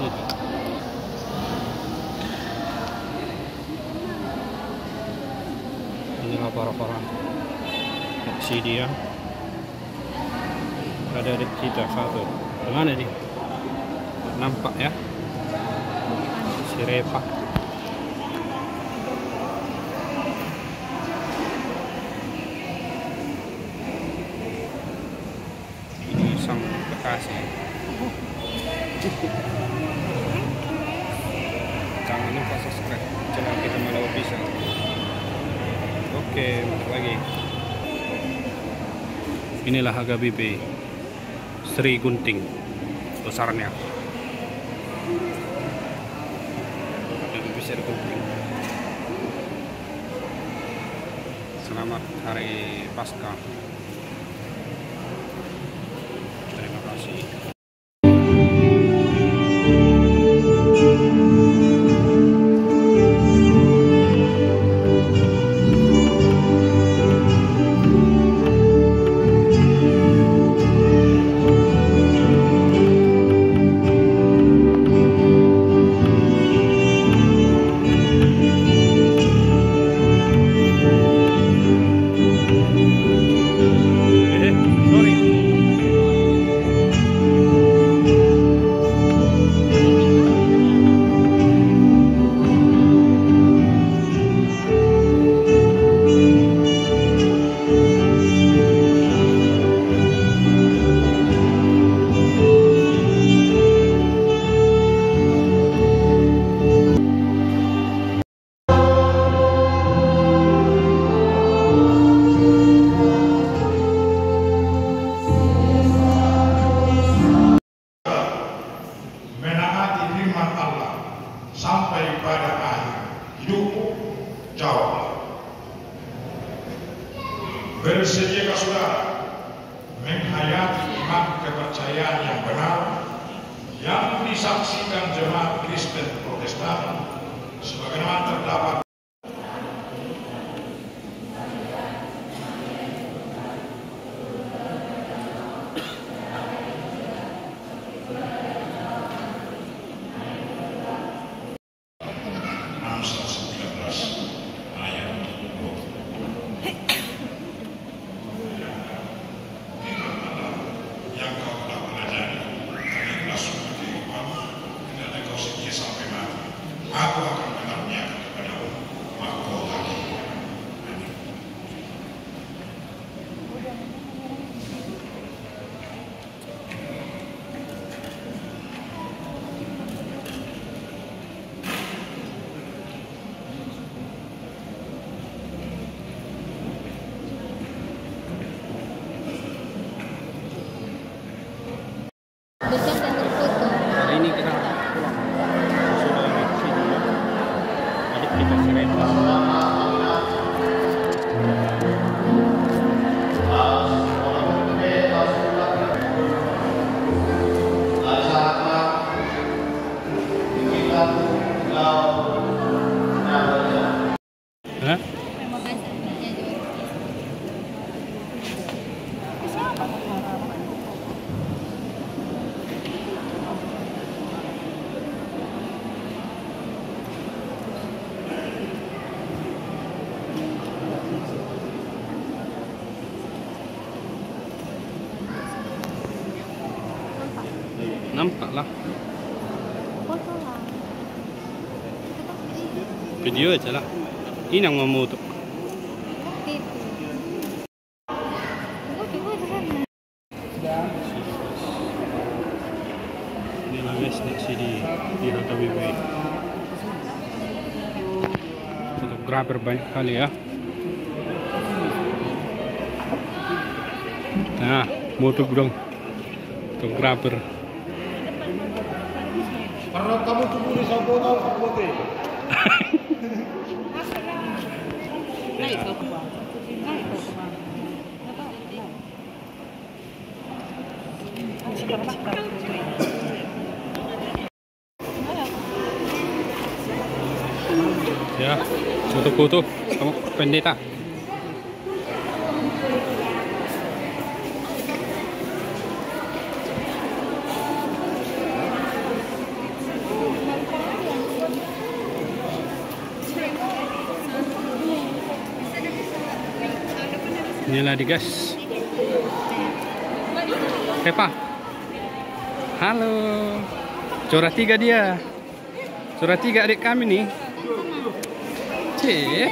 City. Inilah para CD ya. Ada di kita satu. Mana nih? Nampak ya? Si Reva. Ini sang kekasih. Jangan lupa subscribe channel kita Malau Official. Oke, bentar lagi. Inilah HKBP Sri Gunting besarnya. HKBP Sri Gunting. Selamat Hari Paskah. Terima kasih. Sampai pada akhir hidupmu, jawab. Bersediakah saudara menghayati iman kepercayaan yang benar yang disaksikan jemaat Kristen Protestan sebagaimana terdapat aku akan mengaruniakan kepadamu mahkota kehidupan. Hari ini kita pulang. Sudah di sini ya. Adik kita si Reva. Hah? Nampak lah. Foto lah. Video aja lah. Ini yang mau tuh. Inilah guys, di HKBP. Fotografer banyak kali ya. Nah, motor dong. Fotografer. Karena kamu cuma di Sabona, Sabote. Ya, foto-foto. Kamu pendeta. Inilah dia guys. Hepa. Halo. Juara 3 dia. Juara 3 adik kami nih. Cik.